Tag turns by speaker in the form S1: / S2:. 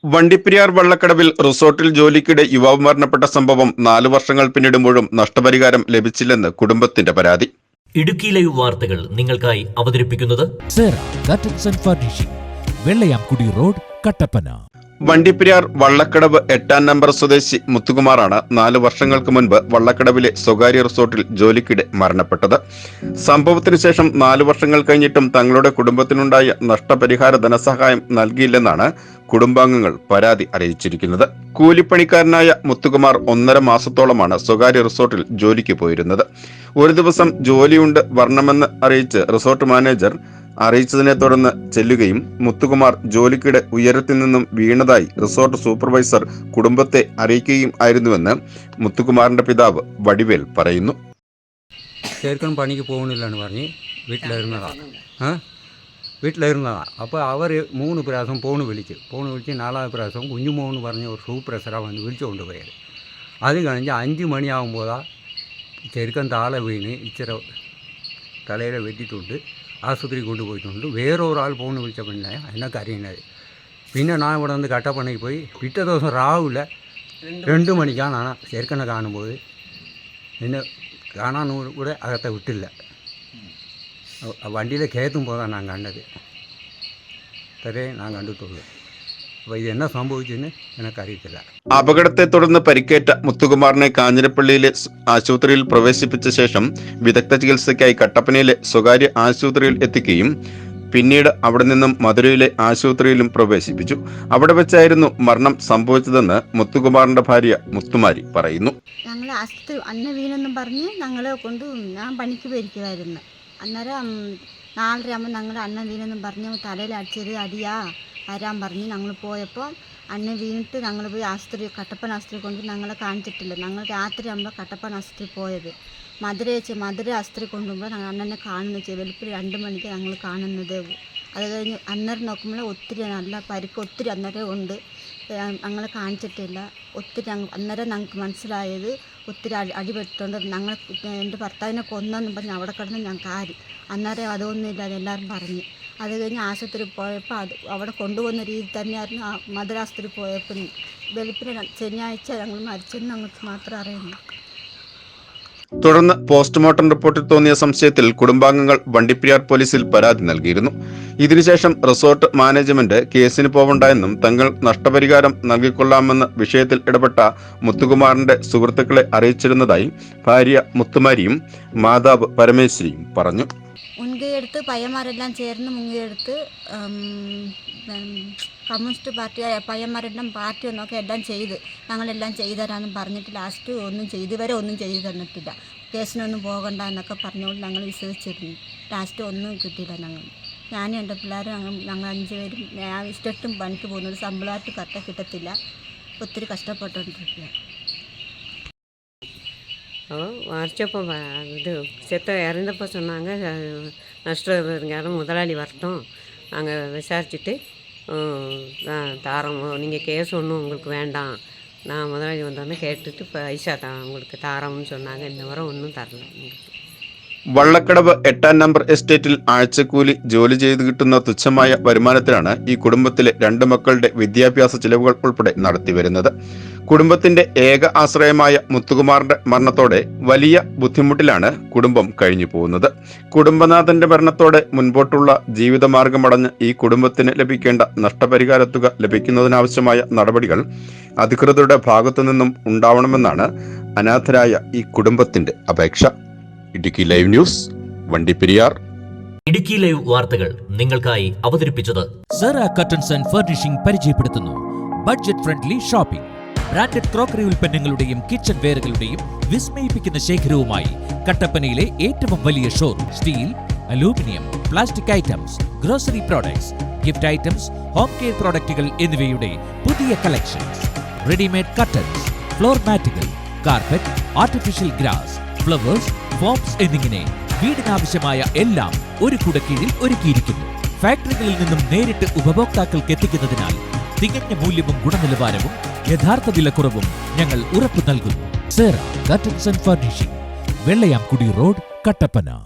S1: വണ്ടിപ്പെരിയാർ വള്ളക്കടവിൽ റിസോർട്ടിൽ ജോലിക്കിടെ യുവാവ് മരണപ്പെട്ട സംഭവം 4 വർഷങ്ങൾ പിന്നിടുമ്പോഴും നഷ്ടപരിഹാരം ലഭിച്ചില്ലെന്ന് കുടുംബത്തിന്റെ പരാതി.
S2: ഇടുക്കി ലൈവ് വാർത്തകൾ നിങ്ങൾക്കായി അവതരിപ്പിക്കുന്നത്
S3: വെള്ളയാംകുടി റോഡ്, കട്ടപ്പന.
S1: വണ്ടിപ്പെരിയാർ വള്ളക്കടവ് 8-ാം നമ്പർ സ്വദേശി മുത്തുകുമാറാണ് 4 വർഷങ്ങൾക്ക് മുൻപ് വള്ളക്കടവിലെ സ്വകാര്യ റിസോർട്ടിൽ ജോലിക്കിടെ മരണപ്പെട്ടത്. സംഭവത്തിനു ശേഷം 4 വർഷങ്ങൾ കഴിഞ്ഞിട്ടും തങ്ങളുടെ കുടുംബത്തിനുണ്ടായ നഷ്ടപരിഹാര ധനസഹായം നൽകിയില്ലെന്നാണ് കുടുംബാംഗങ്ങൾ പരാതി അറിയിച്ചിരിക്കുന്നത്. കൂലിപ്പണിക്കാരനായ മുത്തുകുമാർ 1.5 മാസത്തോളമാണ് സ്വകാര്യ റിസോർട്ടിൽ ജോലിക്ക് പോയിരുന്നത്. ഒരു ദിവസം ജോലിയുണ്ട് വരണമെന്ന് അറിയിച്ച് റിസോർട്ട് മാനേജർ അറിയിച്ചതിനെ തുടർന്ന് ചെല്ലുകയും മുത്തുകുമാർ ജോലിക്കിടെ ഉയരത്തിൽ നിന്നും വീണതായി റിസോർട്ട് സൂപ്പർവൈസർ കുടുംബത്തെ അറിയിക്കുകയും ആയിരുന്നുവെന്ന് മുത്തുകുമാറിന്റെ പിതാവ് വടിവേൽ പറയുന്നു.
S4: ചേർക്കൻ പണിക്ക് പോകുന്നില്ലെന്ന് പറഞ്ഞ് വീട്ടിലിരുന്നതാണ്. അപ്പോൾ അവർ 3 പ്രാവശ്യം ഫോൺ വിളിച്ച് 4ാമത്തെ പ്രാവശ്യം കുഞ്ഞുമോന്ന് പറഞ്ഞ് ഒരു സൂപ്പർവൈസറാണ് വന്ന് വിളിച്ചുകൊണ്ട് പോയത്. അത് കഴിഞ്ഞ് 5 മണിയാകുമ്പോഴാണ് ചെറുക്കൻ താഴെ വീണ് ഇച്ചിരി തലയിൽ വെട്ടിയിട്ടുണ്ട്, ആശുപത്രി കൊണ്ടുപോയിട്ടുണ്ട്. വേറെ ഒരാൾ ഫോൺ വിളിച്ച പിന്നെ എന്നൊക്കെ അറിയുന്നത്. പിന്നെ ഞാൻ ഇവിടെ വന്ന് കട്ടപ്പണയ്ക്ക് പോയി. പിറ്റേ ദിവസം രാവിലെ 2 മണിക്കാണ് ചെറുക്കനെ കാണുമ്പോൾ പിന്നെ കാണാൻ കൂടെ അകത്തെ വിട്ടില്ല. വണ്ടിയിലെ കയറ്റുമ്പോൾ ഞാൻ കണ്ടത്. അത്രേ ഞാൻ കണ്ടിട്ടുള്ളൂ. അപ്പോൾ ഇതെന്നാ സംഭവിച്ചെന്ന് എനിക്കറിയത്തില്ല.
S1: അപകടത്തെ തുടർന്ന് പരിക്കേറ്റ മുത്തുകുമാറിനെ കാഞ്ഞിരപ്പള്ളിയിലെ ആശുപത്രിയിൽ പ്രവേശിപ്പിച്ച ശേഷം വിദഗ്ധ ചികിത്സയ്ക്കായി കട്ടപ്പനയിലെ സ്വകാര്യ ആശുപത്രിയിൽ എത്തിക്കുകയും പിന്നീട് അവിടെ നിന്നും മധുരയിലെ ആശുപത്രിയിലും പ്രവേശിപ്പിച്ചു. അവിടെ വെച്ചായിരുന്നു മരണം സംഭവിച്ചതെന്ന് മുത്തുകുമാറിന്റെ ഭാര്യ മുത്തുമാരി പറയുന്നു.
S5: ഞങ്ങൾ ആശുപത്രി അന്ന വീണെന്നും പറഞ്ഞ് ഞങ്ങളെ കൊണ്ട് ഞാൻ പണിക്ക് പോയിരിക്കുമായിരുന്നു. അന്നേരം 4:30 ആകുമ്പോൾ ഞങ്ങൾ അന്ന വീണെന്നും പറഞ്ഞ് തലയിൽ അടിച്ചൊരു അടിയാ വരാൻ പറഞ്ഞ് ഞങ്ങൾ പോയപ്പോൾ അന്ന വീണിട്ട് ഞങ്ങൾ പോയി ആശുപത്രി കട്ടപ്പന ആശുപത്രി കൊണ്ട് ഞങ്ങളെ കാണിച്ചിട്ടില്ല. ഞങ്ങൾ രാത്രി ആകുമ്പോൾ കട്ടപ്പന ആശുപത്രി പോയത്. മധുര ആശുപത്രി കൊണ്ടുപോകുമ്പോൾ ഞങ്ങൾ അണ്ണനെ കാണുന്നത് വെളുപ്പിൽ 2 മണിക്ക് ഞങ്ങൾ കാണുന്നത്. അത് കഴിഞ്ഞ് അന്നേരം നോക്കുമ്പോൾ ഒത്തിരി നല്ല പരിക്ക് ഒത്തിരി അന്നേരം ഉണ്ട്. ഞങ്ങളെ കാണിച്ചിട്ടില്ല. ഒത്തിരി അന്നേരം ഞങ്ങൾക്ക് മനസ്സിലായത് ഒത്തിരി അടിപെട്ടുണ്ട്. ഞങ്ങൾ എൻ്റെ ഭർത്താവിനെ കൊന്നെന്ന് പറഞ്ഞ് അവിടെ കിടന്ന് ഞങ്ങൾക്ക് ആര് അന്നേരം അതൊന്നുമില്ല എല്ലാവരും പറഞ്ഞ്. അത് കഴിഞ്ഞ് ആശുപത്രി പോയപ്പോൾ അവിടെ കൊണ്ടുപോകുന്ന രീതി തന്നെയായിരുന്നു. മധുരാശുപത്രി പോയപ്പോൾ വെളുപ്പിന് ശനിയാഴ്ച ഞങ്ങൾ മരിച്ചെന്ന് ഞങ്ങൾക്ക് മാത്രം അറിയുന്നു.
S1: തുടർന്ന് പോസ്റ്റ്മോർട്ടം റിപ്പോർട്ടിൽ തോന്നിയ സംശയത്തിൽ കുടുംബാംഗങ്ങൾ വണ്ടിപ്പെരിയാർ പോലീസിൽ പരാതി നൽകിയിരുന്നു. ഇതിനുശേഷം റിസോർട്ട് മാനേജ്മെന്റ് കേസിന് പോവണ്ട എന്നും തങ്ങൾ നഷ്ടപരിഹാരം നൽകിക്കൊള്ളാമെന്ന് വിഷയത്തിൽ ഇടപെട്ട മുത്തുകുമാറിന്റെ സുഹൃത്തുക്കളെ അറിയിച്ചിരുന്നതായി ഭാര്യ മുത്തുമാരിയും മാതാവ് പരമേശ്വരിയും പറഞ്ഞു.
S5: മുൻകൈയെടുത്ത് പയ്യന്മാരെല്ലാം ചേർന്ന് മുൻകൈയെടുത്ത് കമ്മ്യൂണിസ്റ്റ് പാർട്ടി പയ്യന്മാരെല്ലാം പാർട്ടി ഒന്നൊക്കെ എല്ലാം ചെയ്ത് ഞങ്ങളെല്ലാം ചെയ്തു തരാമെന്ന് പറഞ്ഞിട്ട് ലാസ്റ്റ് ഒന്നും ഇതുവരെ ഒന്നും ചെയ്തു തന്നിട്ടില്ല. കേസിനൊന്നും പോകണ്ട എന്നൊക്കെ പറഞ്ഞുകൊണ്ട് ഞങ്ങൾ വിശ്വസിച്ചിരുന്നു. ലാസ്റ്റ് ഒന്നും കിട്ടിയില്ല. ഞാനും എൻ്റെ പിള്ളേരും ഞങ്ങൾ 5 പേരും ഇഷ്ടത്തും പണിക്ക് പോകുന്നത് ശമ്പളമായിട്ട് കറക്റ്റ് കിട്ടത്തില്ല. ഒത്തിരി കഷ്ടപ്പെട്ടുകൊണ്ടിരിക്കുക.
S6: வரைச்சப்போ இது இறந்தப்போ சொன்னாங்க நஷ்டம் முதலாளி வரட்டும், நாங்கள் விசாரிச்சுட்டு தாரோம், நீங்கள் கேஸ் ஒன்றும் உங்களுக்கு வேண்டாம், நான் முதலாளி வந்தோடனே கேட்டுட்டு பைசா உங்களுக்கு தாரோம்னு சொன்னாங்க. இந்த வரை ஒன்றும் தரல.
S1: വള്ളക്കടവ് 8-ാം നമ്പർ എസ്റ്റേറ്റിൽ ആഴ്ചക്കൂലി ജോലി ചെയ്ത് കിട്ടുന്ന തുച്ഛമായ വരുമാനത്തിലാണ് ഈ കുടുംബത്തിലെ 2 മക്കളുടെ വിദ്യാഭ്യാസ ചിലവുകൾ ഉൾപ്പെടെ നടത്തിവരുന്നത്. കുടുംബത്തിന്റെ ഏക ആശ്രയമായ മുത്തുകുമാറിന്റെ മരണത്തോടെ വലിയ ബുദ്ധിമുട്ടിലാണ് കുടുംബം കഴിഞ്ഞു പോകുന്നത്. കുടുംബനാഥന്റെ മരണത്തോടെ മുൻപോട്ടുള്ള ജീവിതമാർഗമടഞ്ഞ് ഈ കുടുംബത്തിന് ലഭിക്കേണ്ട നഷ്ടപരിഹാര തുക ലഭിക്കുന്നതിനാവശ്യമായ നടപടികൾ അധികൃതരുടെ ഭാഗത്തുനിന്നും ഉണ്ടാവണമെന്നാണ് അനാഥരായ ഈ കുടുംബത്തിന്റെ അപേക്ഷ. Idukki live news, Vandiperiyar.
S2: Idukki live വാർത്തകൾ നിങ്ങൾക്കായി അവതരിപ്പിച്ചത്
S3: സെറ കർട്ടൻസ് ആൻഡ് ഫർണിഷിംഗ് പരിചയപ്പെടുത്തുന്നു. Budget friendly shopping. Branded crockery ഉൽപ്പന്നങ്ങളുടെയും കിച്ചൺ വെയറുകളുടെയും വിസ്മയിപ്പിക്കുന്ന ശേഖരവുമായി കട്ടപ്പനയിലെ ഏറ്റവും വലിയ showroom. Steel, aluminium, plastic items, grocery products, gift items, home care പ്രോഡക്റ്റുകൾ എന്നിവയുടെ പുതിയ കളക്ഷൻസ്. റെഡിമെയ്ഡ് കർട്ടൻസ്, ഫ്ലോർ മാറ്റുകൾ, carpet, artificial grass, flowers, foams എന്നിങ്ങനെ വീടിനാവശ്യമായ എല്ലാം ഒരു കുടക്കീഴിൽ ഒരുക്കിയിരിക്കുന്നു. ഫാക്ടറികളിൽ നിന്നും നേരിട്ട് ഉപഭോക്താക്കൾക്ക് എത്തിക്കുന്നതിനാൽ തികഞ്ഞ മൂല്യവും ഗുണനിലവാരവും യഥാർത്ഥ വിലക്കുറവും ഞങ്ങൾ ഉറപ്പു നൽകുന്നു. Sera curtains and furnishing, Vellayamkudi road, Kattappana.